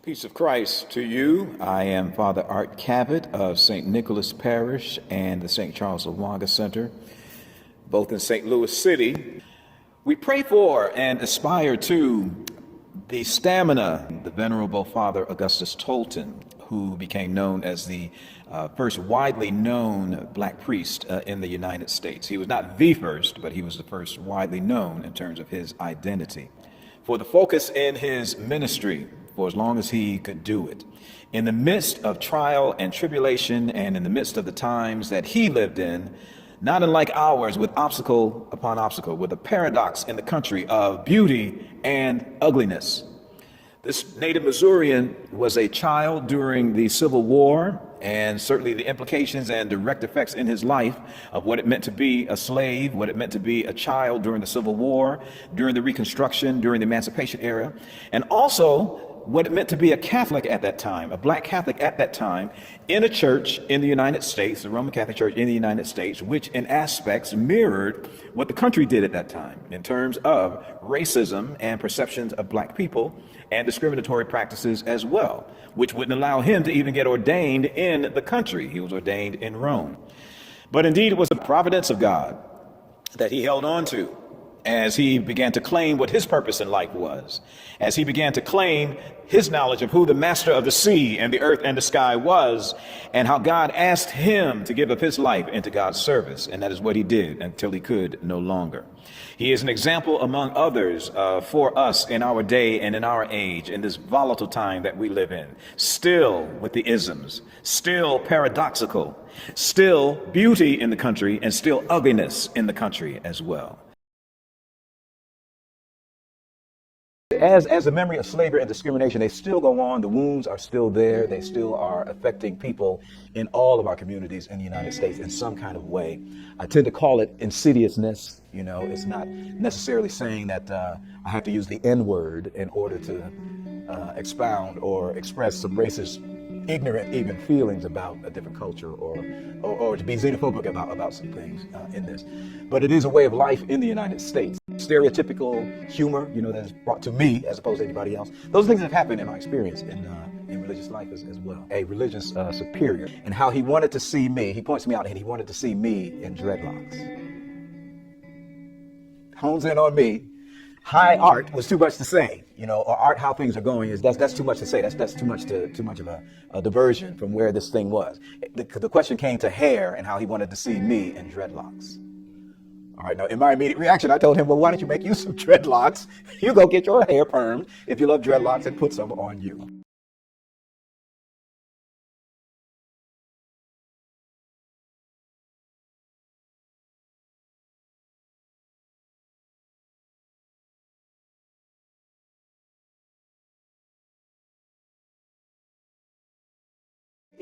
Peace of Christ to you. I am Father Art Cavitt of St. Nicholas Parish and the St. Charles Lwanga Center, both in St. Louis City. We pray for and aspire to the stamina, the Venerable Fr Augustus Tolton, who became known as the first widely known black priest in the United States. He was not the first, but he was the first widely known in terms of his identity. For the focus in his ministry, for as long as he could do it, in the midst of trial and tribulation and in the midst of the times that he lived in, not unlike ours, with obstacle upon obstacle, with a paradox in the country of beauty and ugliness. This native Missourian was a child during the Civil War, and certainly the implications and direct effects in his life of what it meant to be a slave, what it meant to be a child during the Civil War, during the Reconstruction, during the Emancipation era, and also what it meant to be a Catholic at that time, a black Catholic at that time, in a church in the United States, the Roman Catholic Church in the United States, which in aspects mirrored what the country did at that time in terms of racism and perceptions of black people and discriminatory practices as well, which wouldn't allow him to even get ordained in the country. He was ordained in Rome. But indeed, it was the providence of God that he held on to as he began to claim what his purpose in life was, as he began to claim his knowledge of who the master of the sea and the earth and the sky was, and how God asked him to give up his life into God's service. And that is what he did until he could no longer. He is an example among others for us in our day and in our age, in this volatile time that we live in, still with the isms, still paradoxical, still beauty in the country, and still ugliness in the country as well. As the memory of slavery and discrimination, they still go on. The wounds are still there. They still are affecting people in all of our communities in the United States in some kind of way. I tend to call it insidiousness. You know, it's not necessarily saying that I have to use the N-word in order to expound or express some racist, ignorant even feelings about a different culture or to be xenophobic about some things in this. But it is a way of life in the United States. Stereotypical humor, you know, that is brought to me as opposed to anybody else. Those things have happened in my experience in religious life as well. A religious superior, and how he wanted to see me, he points me out and he wanted to see me in dreadlocks. Hones in on me. High art was too much to say, you know, or art how things are going is that's too much to say. That's too much of a diversion from where this thing was. The question came to hair and how he wanted to see me in dreadlocks. All right, now in my immediate reaction, I told him, well, why don't you make use of dreadlocks? You go get your hair permed if you love dreadlocks and put some on you.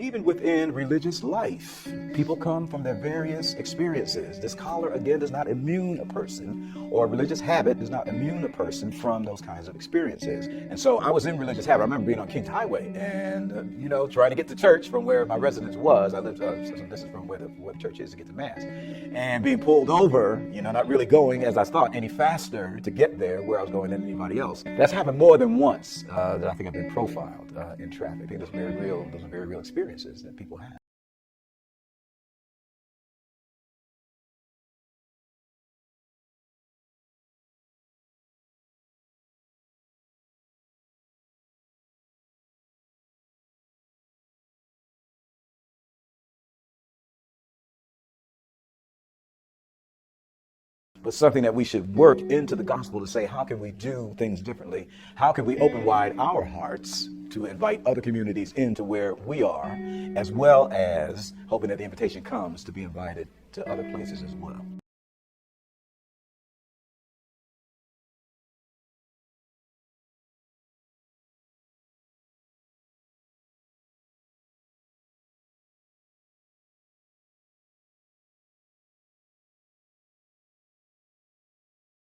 Even within religious life, people come from their various experiences. This collar, again, does not immune a person, or religious habit does not immune a person from those kinds of experiences. And so I was in religious habit. I remember being on Kings Highway and, you know, trying to get to church from where my residence was. I lived, this is from where the church is to get to Mass. And being pulled over, you know, not really going as I thought any faster to get there where I was going than anybody else. That's happened more than once that I think I've been profiled in traffic. I think those are very real experiences that people have. But something that we should work into the gospel to say, how can we do things differently? How can we open wide our hearts to invite other communities into where we are, as well as hoping that the invitation comes to be invited to other places as well.